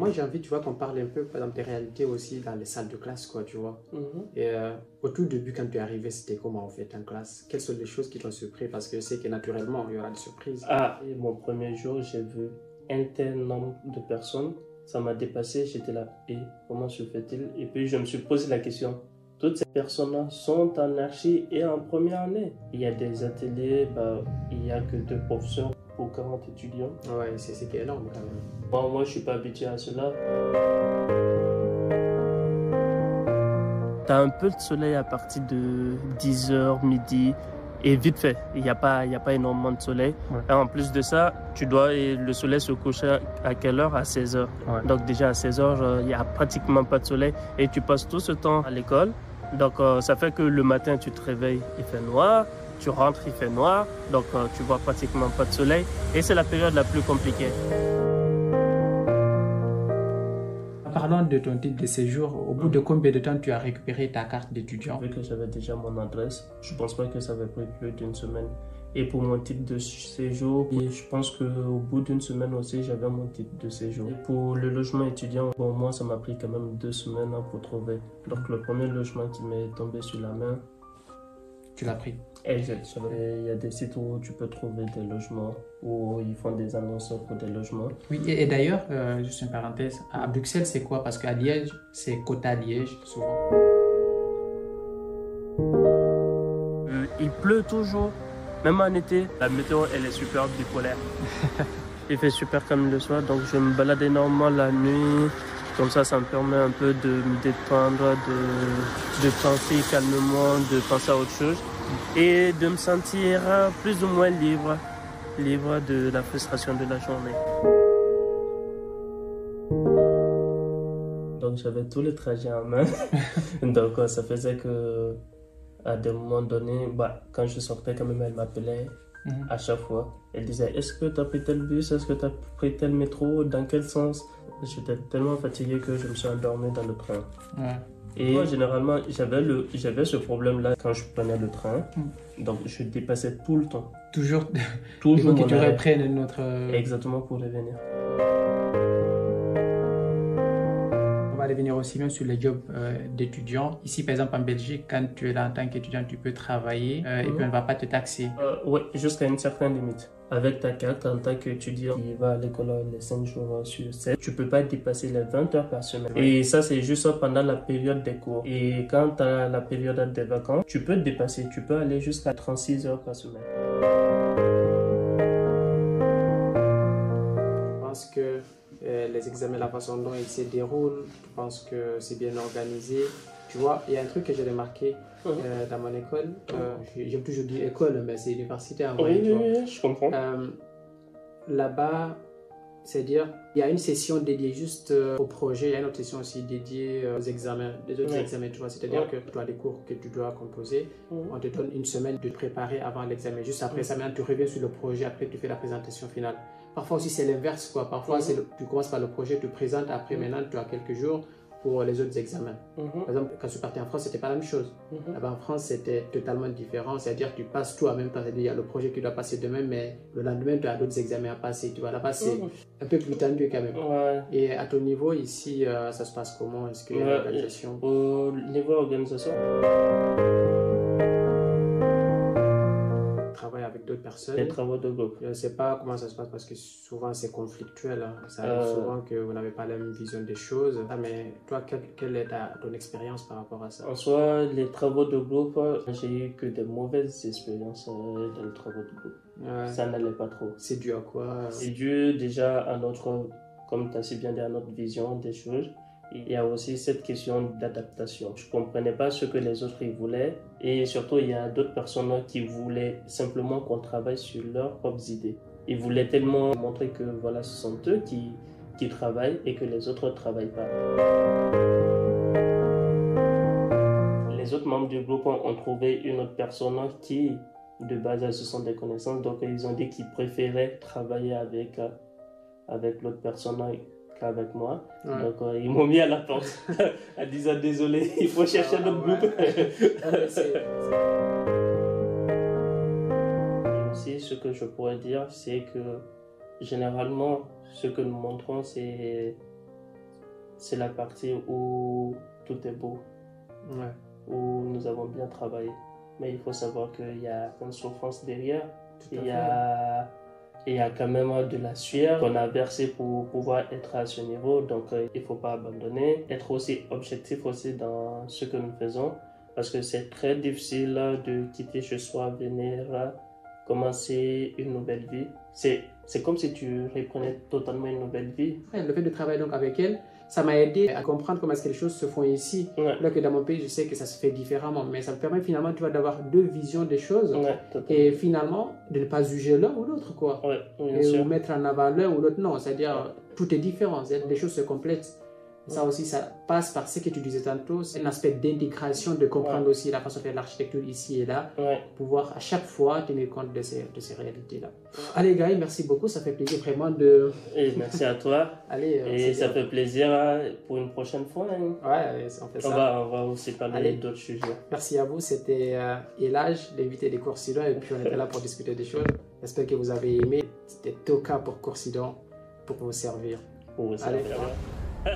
moi, j'ai envie, tu vois, qu'on parle un peu, par exemple, des réalités aussi dans les salles de classe, quoi, tu vois. Et au tout début, quand tu es arrivé, c'était comment, en fait, en classe? Quelles sont les choses qui t'ont surpris? Parce que je sais que naturellement, il y aura des surprises. Ah, et mon premier jour, j'ai vu un tel nombre de personnes. Ça m'a dépassé. J'étais là, et comment se fait-il? Et puis, je me suis posé la question. Toutes ces personnes-là sont en archi et en première année. Il y a des ateliers, il n'y a que 2 professeurs pour 40 étudiants. Ouais, c'est énorme, quand même. Moi, je ne suis pas habitué à cela. Tu as un peu de soleil à partir de 10h, midi, et vite fait. Il n'y a pas énormément de soleil. Ouais. Et en plus de ça, le soleil se couche à quelle heure? À 16h. Ouais. Donc déjà à 16h, il n'y a pratiquement pas de soleil. Et tu passes tout ce temps à l'école. Donc ça fait que le matin, tu te réveilles, il fait noir. Tu rentres, il fait noir. Donc tu vois pratiquement pas de soleil. Et c'est la période la plus compliquée. Parlons de ton titre de séjour. Au bout de combien de temps tu as récupéré ta carte d'étudiant? Vu que j'avais déjà mon adresse, je pense pas que ça avait pris plus d'une semaine. Et pour mon titre de séjour, je pense qu'au bout d'une semaine aussi, j'avais mon titre de séjour. Et pour le logement étudiant, bon, moi, ça m'a pris quand même 2 semaines pour trouver. Donc le premier logement qui m'est tombé sur la main, tu l'as pris? Exactement. Il y a des sites où tu peux trouver des logements, où ils font des annonces pour des logements. Oui, et d'ailleurs, juste une parenthèse, à Bruxelles, c'est quoi? Parce qu'à Liège, c'est quota Liège, souvent. Il pleut toujours, même en été. La météo, elle est super bipolaire. Il fait super calme le soir, donc je me balade énormément la nuit. Comme ça me permet un peu de me détendre, de penser calmement, de penser à autre chose. Et de me sentir plus ou moins libre de la frustration de la journée. Donc j'avais tous les trajets en main. Donc ça faisait que à des moments donnés, quand je sortais quand même, elle m'appelait à chaque fois. Elle disait, est-ce que tu as pris tel bus, est-ce que tu as pris tel métro, dans quel sens? J'étais tellement fatigué que je me suis endormi dans le train. Ouais. Et moi, généralement, j'avais ce problème-là quand je prenais le train. Donc, je dépassais tout le temps. Toujours il faut que tu reprennes notre... Exactement, pour revenir. On va revenir aussi bien sur les jobs d'étudiants. Ici, par exemple, en Belgique, quand tu es là en tant qu'étudiant, tu peux travailler et puis on ne va pas te taxer. Oui, jusqu'à une certaine limite. Avec ta carte, en tant qu'étudiant qui va à l'école les 5 jours sur 7, tu ne peux pas dépasser les 20 heures par semaine. Et ça, c'est juste pendant la période des cours. Et quand tu as la période des vacances, tu peux dépasser, tu peux aller jusqu'à 36 heures par semaine. Je pense que les examens, la façon dont ils se déroulent, je pense que c'est bien organisé. Tu vois, il y a un truc que j'ai remarqué dans mon école. J'aime toujours dire école, mais c'est université en vrai. Oui, je comprends. Là-bas, c'est-à-dire, il y a une session dédiée juste au projet, il y a une autre session aussi dédiée aux examens, des autres examens, tu vois. C'est-à-dire que tu as des cours que tu dois composer, on te donne une semaine de te préparer avant l'examen. Juste après ça, maintenant, tu reviens sur le projet, après tu fais la présentation finale. Parfois aussi, c'est l'inverse, quoi. Parfois, tu commences par le projet, tu présentes, après maintenant, tu as quelques jours pour les autres examens. Par exemple, quand je suis parti en France, c'était pas la même chose. Là-bas en France, c'était totalement différent. C'est-à-dire que tu passes tout en même temps. C'est-à-dire il y a le projet qui doit passer demain, mais le lendemain, tu as d'autres examens à passer. Tu vois, là-bas, c'est un peu plus tendu quand même. Et à ton niveau, ici, ça se passe comment? Est-ce qu'il y a une organisation? Au niveau organisation, travailler avec d'autres personnes. Les travaux de groupe. Je ne sais pas comment ça se passe parce que souvent c'est conflictuel. Hein. Ça arrive souvent que vous n'avez pas la même vision des choses. Mais toi, quelle est ton expérience par rapport à ça? En soi, les travaux de groupe, j'ai eu que de mauvaises expériences dans les travaux de groupe. Ça n'allait pas trop. C'est dû à quoi? C'est dû déjà à notre, comme tu as si bien dit, à notre vision des choses. Il y a aussi cette question d'adaptation. Je ne comprenais pas ce que les autres ils voulaient. Et surtout, il y a d'autres personnes qui voulaient simplement qu'on travaille sur leurs propres idées. Ils voulaient tellement montrer que voilà, ce sont eux qui travaillent et que les autres ne travaillent pas. Les autres membres du groupe ont trouvé une autre personne qui, de base, ce sont des connaissances. Donc, ils ont dit qu'ils préféraient travailler avec l'autre personne qu'avec moi. Donc ils m'ont mis à la porte en disant désolé, il faut chercher notre groupe. Et aussi ce que je pourrais dire, c'est que généralement ce que nous montrons, c'est c'est la partie où tout est beau, où nous avons bien travaillé. Mais il faut savoir qu'il y a une souffrance derrière. Il y a quand même de la sueur qu'on a versée pour pouvoir être à ce niveau. Donc, il ne faut pas abandonner. Être aussi objectif aussi dans ce que nous faisons. Parce que c'est très difficile de quitter chez soi, venir commencer une nouvelle vie. C'est comme si tu reprenais totalement une nouvelle vie. Le fait de travailler donc avec elle, ça m'a aidé à comprendre comment est-ce que les choses se font ici. Là que dans mon pays, je sais que ça se fait différemment, mais ça me permet finalement, tu vois, d'avoir deux visions des choses et finalement de ne pas juger l'un ou l'autre, quoi. Ou mettre en avant l'un ou l'autre, non. C'est-à-dire, tout est différent, les choses se complètent. Ça aussi, ça passe par ce que tu disais tantôt, c'est un aspect d'intégration, de comprendre aussi la façon de faire l'architecture ici et là, pouvoir à chaque fois tenir compte de ces réalités-là. Allez, Gaël, merci beaucoup, ça fait plaisir vraiment de... Et merci à toi. Allez, et ça fait plaisir pour une prochaine fois. Hein. Ouais, on fait ça. On va aussi parler d'autres sujets. Merci à vous, c'était Elage, l'invité des Coursidon, et puis on était là pour discuter des choses. J'espère que vous avez aimé. C'était Toka pour Coursidon, pour vous servir. Pour vous servir. Allez,